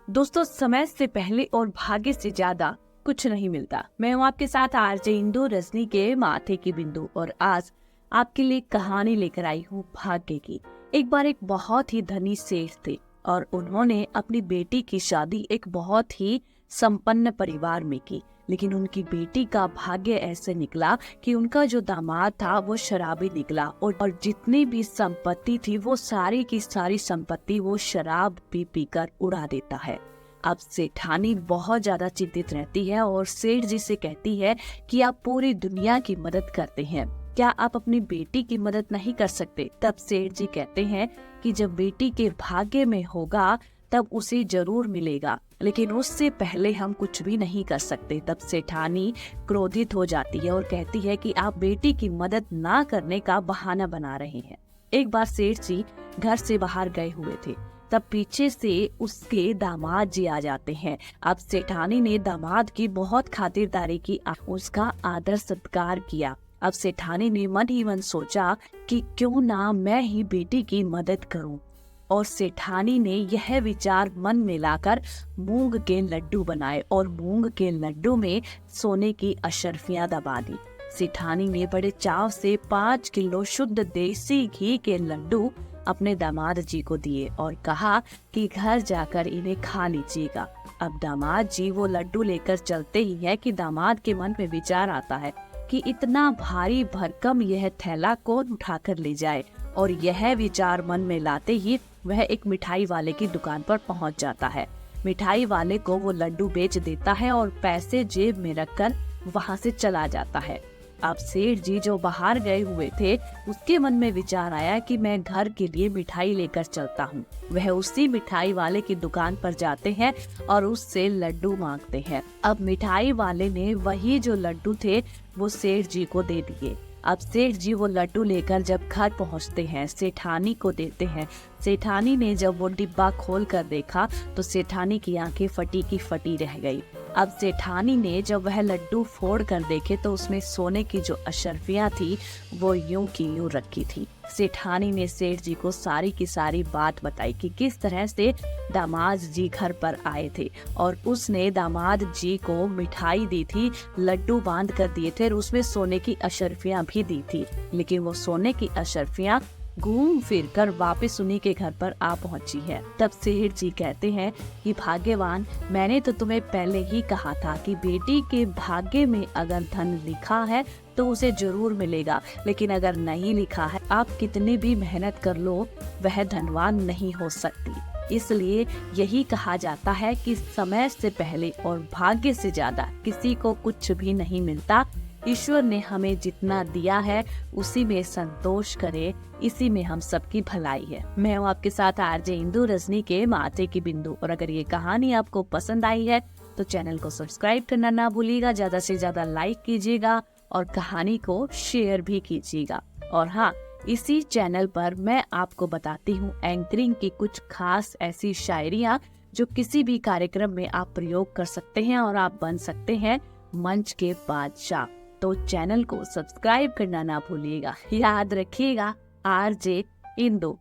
दोस्तों, समय से पहले और भाग्य से ज्यादा कुछ नहीं मिलता। मैं हूँ आपके साथ आरजे इंदु रजनी के माथे की बिंदु, और आज आपके लिए कहानी लेकर आई हूँ भाग्य की। एक बार एक बहुत ही धनी सेठ थे और उन्होंने अपनी बेटी की शादी एक बहुत ही संपन्न परिवार में की। लेकिन उनकी बेटी का भाग्य ऐसे निकला कि उनका जो दामाद था वो शराबी निकला, और जितनी भी संपत्ति थी वो सारी की सारी संपत्ति वो शराब पी पीकर उड़ा देता है। अब सेठानी बहुत ज्यादा चिंतित रहती है और सेठ जी से कहती है कि आप पूरी दुनिया की मदद करते हैं, क्या आप अपनी बेटी की मदद नहीं कर सकते? तब सेठ जी कहते हैं कि जब बेटी के भाग्य में होगा तब उसे जरूर मिलेगा, लेकिन उससे पहले हम कुछ भी नहीं कर सकते। तब सेठानी क्रोधित हो जाती है और कहती है कि आप बेटी की मदद ना करने का बहाना बना रहे हैं। एक बार सेठ जी घर से बाहर गए हुए थे, तब पीछे से उसके दामाद जी आ जाते हैं। अब सेठानी ने दामाद की बहुत खातिरदारी की, उसका आदर सत्कार किया। अब सेठानी ने मन ही मन सोचा कि क्यों ना मैं ही बेटी की मदद करूं, और सेठानी ने यह विचार मन में लाकर मूंग के लड्डू बनाए और मूंग के लड्डू में सोने की अशर्फियां दबा दी। सेठानी ने बड़े चाव से 5 किलो शुद्ध देसी घी के लड्डू अपने दामाद जी को दिए और कहा कि घर जाकर इन्हें खा लीजिएगा। अब दामाद जी वो लड्डू लेकर चलते ही है कि दामाद के मन में विचार आता है कि इतना भारी भरकम यह थैला कौन उठाकर ले जाए, और यह विचार मन में लाते ही वह एक मिठाई वाले की दुकान पर पहुंच जाता है। मिठाई वाले को वो लड्डू बेच देता है और पैसे जेब में रखकर वहां से चला जाता है। अब सेठ जी जो बाहर गए हुए थे, उसके मन में विचार आया कि मैं घर के लिए मिठाई लेकर चलता हूँ। वह उसी मिठाई वाले की दुकान पर जाते हैं और उससे लड्डू मांगते हैं। अब मिठाई वाले ने वही जो लड्डू थे वो सेठ जी को दे दिए। अब सेठ जी वो लड्डू लेकर जब घर पहुंचते हैं, सेठानी को देते हैं। सेठानी ने जब वो डिब्बा खोल कर देखा तो सेठानी की आंखें फटी की फटी रह गई। अब सेठानी ने जब वह लड्डू फोड़ कर देखे तो उसमें सोने की जो अशर्फियां थी वो यूं की यूं रखी थी। सेठानी ने सेठ जी को सारी की सारी बात बताई कि किस तरह से दामाद जी घर पर आए थे, और उसने दामाद जी को मिठाई दी थी, लड्डू बांध कर दिए थे और उसमें सोने की अशर्फियां भी दी थी। लेकिन वो सोने की अशर्फियां घूम फिर कर वापिस उन्हीं के घर पर आ पहुंची है। तब सेठ जी कहते हैं कि भाग्यवान, मैंने तो तुम्हें पहले ही कहा था कि बेटी के भाग्य में अगर धन लिखा है तो उसे जरूर मिलेगा, लेकिन अगर नहीं लिखा है, आप कितनी भी मेहनत कर लो, वह धनवान नहीं हो सकती। इसलिए यही कहा जाता है कि समय से पहले और भाग्य से ज्यादा किसी को कुछ भी नहीं मिलता। ईश्वर ने हमें जितना दिया है उसी में संतोष करे, इसी में हम सबकी भलाई है। मैं हूँ आपके साथ आरजे इंदु रजनी के माथे की बिंदु, और अगर ये कहानी आपको पसंद आई है तो चैनल को सब्सक्राइब करना ना भूलिएगा, ज्यादा से ज्यादा लाइक कीजिएगा और कहानी को शेयर भी कीजिएगा। और हाँ, इसी चैनल पर मैं आपको बताती हूँ एंकरिंग की कुछ खास ऐसी शायरियाँ जो किसी भी कार्यक्रम में आप प्रयोग कर सकते हैं और आप बन सकते हैं मंच के बादशाह। तो चैनल को सब्सक्राइब करना ना भूलिएगा। याद रखिएगा, आरजे इंदु।